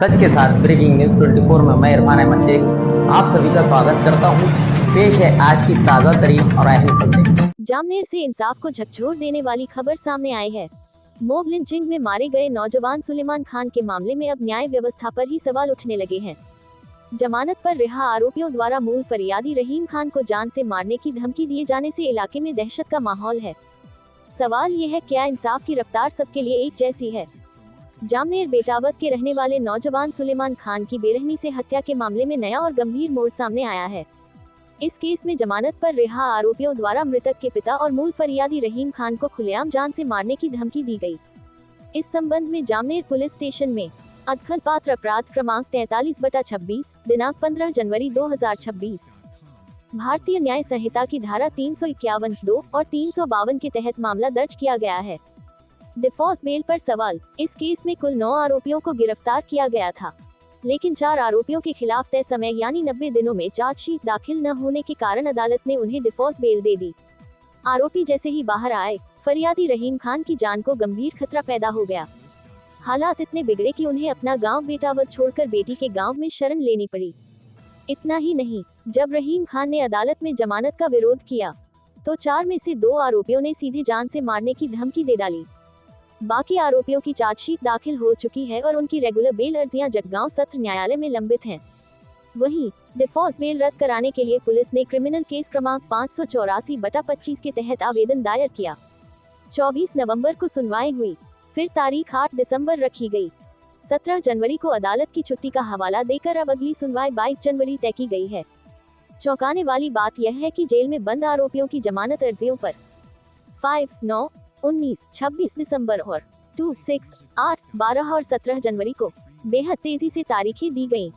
सच के साथ breaking news 24 में मैं इरफान अहमद शेख आप सभी का स्वागत करता हूं। पेश है आज की ताजा तरीन और अहम खबरें। जामनेर से इंसाफ को झकझोर देने वाली खबर सामने आई है। मॉब लिंचिंग में मारे गए नौजवान सुलेमान खान के मामले में अब न्याय व्यवस्था पर ही सवाल उठने लगे हैं। जमानत पर रिहा आरोपियों द्वारा मूल फरियादी रहीम खान को जान से मारने की धमकी दिए जाने से इलाके में दहशत का माहौल है। सवाल ये है, क्या इंसाफ की रफ्तार सबके लिए एक जैसी है? जामनेर बेटावत के रहने वाले नौजवान सुलेमान खान की बेरहमी से हत्या के मामले में नया और गंभीर मोड़ सामने आया है। इस केस में जमानत पर रिहा आरोपियों द्वारा मृतक के पिता और मूल फरियादी रहीम खान को खुलेआम जान से मारने की धमकी दी गई। इस संबंध में जामनेर पुलिस स्टेशन में अदखल पात्र अपराध क्रमांक 43/26 दिनांक 15 जनवरी 2026 भारतीय न्याय संहिता की धारा 351(2) और 352 के तहत मामला दर्ज किया गया है। डिफॉल्ट बेल पर सवाल। इस केस में कुल 9 आरोपियों को गिरफ्तार किया गया था, लेकिन 4 आरोपियों के खिलाफ तय समय यानी 90 दिनों में चार्जशीट दाखिल न होने के कारण अदालत ने उन्हें डिफॉल्ट बेल दे दी। आरोपी जैसे ही बाहर आए, फरियादी रहीम खान की जान को गंभीर खतरा पैदा हो गया। हालात इतने बिगड़े कि उन्हें अपना गांव बेटावत छोड़कर बेटी के गांव में शरण लेनी पड़ी। इतना ही नहीं, जब रहीम खान ने अदालत में जमानत का विरोध किया तो 4 में से 2 आरोपियों ने सीधे जान से मारने की धमकी दे डाली। बाकी आरोपियों की चार्जशीट दाखिल हो चुकी है और उनकी रेगुलर बेल अर्जियां जगगांव सत्र न्यायालय में लंबित हैं। वहीं डिफॉल्ट बेल रद्द कराने के लिए पुलिस ने क्रिमिनल केस क्रमांक 584/25 के तहत आवेदन दायर किया। 24 नवंबर को सुनवाई हुई, फिर तारीख 8 दिसंबर रखी गई। 17 जनवरी को अदालत की छुट्टी का हवाला देकर अब अगली सुनवाई 22 जनवरी तय की गई है। चौंकाने वाली बात यह है कि जेल में बंद आरोपियों की जमानत अर्जियों पर 5, 9, 19, 26 दिसंबर और 2, 6, 8, 12 और 17 जनवरी को बेहद तेजी से तारीखें दी गईं।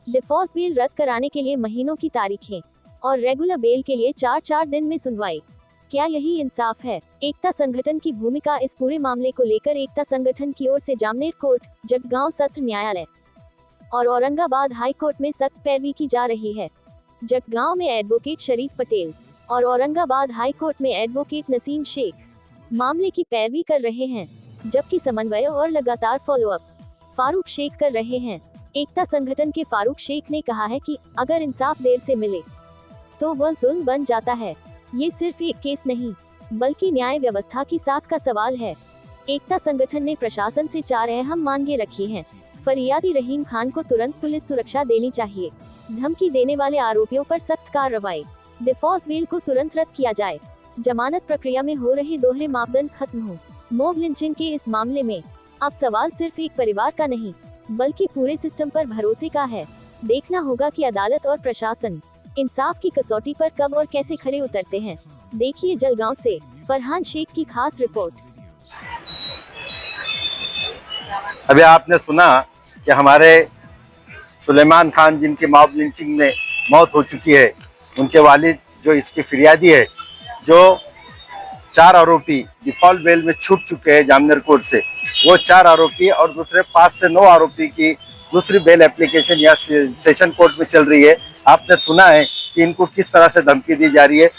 डिफॉल्ट बेल रद्द कराने के लिए महीनों की तारीखें और रेगुलर बेल के लिए 4-4 दिन में सुनवाई। क्या यही इंसाफ है? एकता संगठन की भूमिका। इस पूरे मामले को लेकर एकता संगठन की ओर से जामनेर कोर्ट, जगगांव सत्र न्यायालय और औरंगाबाद हाई कोर्ट में सख्त पैरवी की जा रही है। जगगांव में एडवोकेट शरीफ पटेल और औरंगाबाद हाई कोर्ट में एडवोकेट नसीम शेख मामले की पैरवी कर रहे हैं, जबकि समन्वय और लगातार फॉलोअप फारूक शेख कर रहे हैं। एकता संगठन के फारूक शेख ने कहा है कि अगर इंसाफ देर से मिले तो वह जुल्म बन जाता है। ये सिर्फ एक केस नहीं, बल्कि न्याय व्यवस्था की साख का सवाल है। एकता संगठन ने प्रशासन से 4 अहम मांगे रखी हैं। फरियादी रहीम खान को तुरंत पुलिस सुरक्षा देनी चाहिए। धमकी देने वाले आरोपियों पर सख्त कार्रवाई। डिफॉल्ट बेल को तुरंत रद्द किया जाए। जमानत प्रक्रिया में हो रहे दोहरे मापदंड खत्म हो। मॉब लिंचिंग के इस मामले में अब सवाल सिर्फ एक परिवार का नहीं, बल्कि पूरे सिस्टम पर भरोसे का है। देखना होगा कि अदालत और प्रशासन इंसाफ की कसौटी पर कब और कैसे खरे उतरते हैं। देखिए जलगांव से फरहान शेख की खास रिपोर्ट। अभी आपने सुना कि हमारे सुलेमान खान जिनकी मॉब लिंचिंग में मौत हो चुकी है, उनके वालिद जो इसकी फिरियादी है, जो 4 आरोपी डिफॉल्ट बेल में छूट चुके हैं जामनेर कोर्ट से, वो 4 आरोपी और दूसरे 5 से 9 आरोपी की दूसरी बेल एप्लीकेशन या सेशन कोर्ट में चल रही है। आपने सुना है कि इनको किस तरह से धमकी दी जा रही है।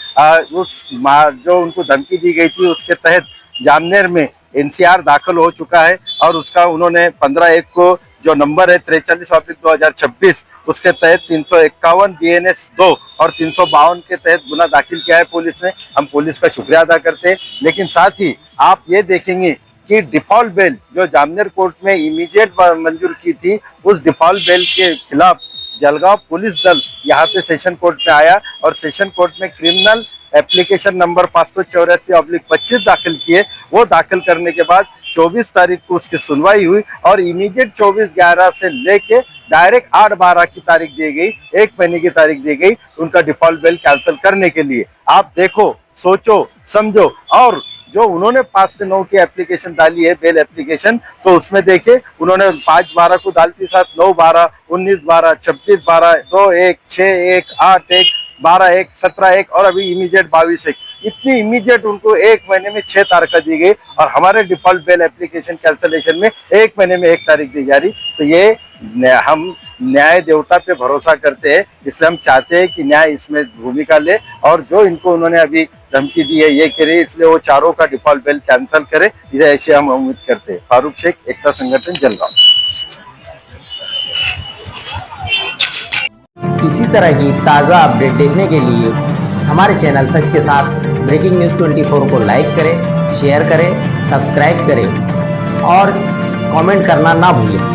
जो उनको धमकी दी गई थी उसके तहत जामनेर में एनसीआर दाखिल हो चुका है और उसका उन्होंने 15/1 को जो नंबर है 43/2026 उसके तहत 351 BNS 2 और 352 के तहत गुना दाखिल किया है पुलिस ने। हम पुलिस का शुक्रिया अदा करते हैं। लेकिन साथ ही आप ये देखेंगे कि डिफॉल्ट बेल जो जामनेर कोर्ट में इमीडिएट मंजूर की थी, उस डिफॉल्ट बेल के खिलाफ जलगांव पुलिस दल यहाँ पे सेशन कोर्ट में आया और सेशन कोर्ट में क्रिमिनल एप्लीकेशन नंबर 584/25 दाखिल किए। वो दाखिल करने के बाद 24 तारीख को उसकी सुनवाई हुई और इमीडिएट 24/11 से लेके डायरेक्ट 8/12 की तारीख दी गई, 1 महीने की तारीख दी गई उनका डिफॉल्ट बेल कैंसिल करने के लिए। आप देखो, सोचो, समझो। और जो उन्होंने 5 से 9 की एप्लीकेशन डाली है बेल एप्लीकेशन, तो उसमें देखे उन्होंने 5/12 को डालती साथ 9/12, 19/12, 26/12, 2/1, 6/1, 8/1, 12/1, 17/1 और अभी इमीडिएट 22/1। इतनी इमीडिएट उनको 1 महीने में 6 तारीख दी गई और हमारे डिफॉल्ट बेल एप्लीकेशन कैंसिलेशन में 1 महीने में 1 तारीख दी जा रही। तो ये हम न्याय देवता पे भरोसा करते हैं, इसलिए हम चाहते हैं कि न्याय इसमें भूमिका ले और जो इनको उन्होंने अभी धमकी दी है ये करे, इसलिए वो 4 का डिफॉल्ट बेल कैंसिल करे। इसे ऐसे हम उम्मीद करते हैं। फारूक शेख, एकता संगठन, जलगांव। इसी तरह की ताज़ा अपडेट देखने के लिए हमारे चैनल सच के साथ ब्रेकिंग न्यूज़ 24 को लाइक करें, शेयर करें, सब्सक्राइब करें और कमेंट करना ना भूलें।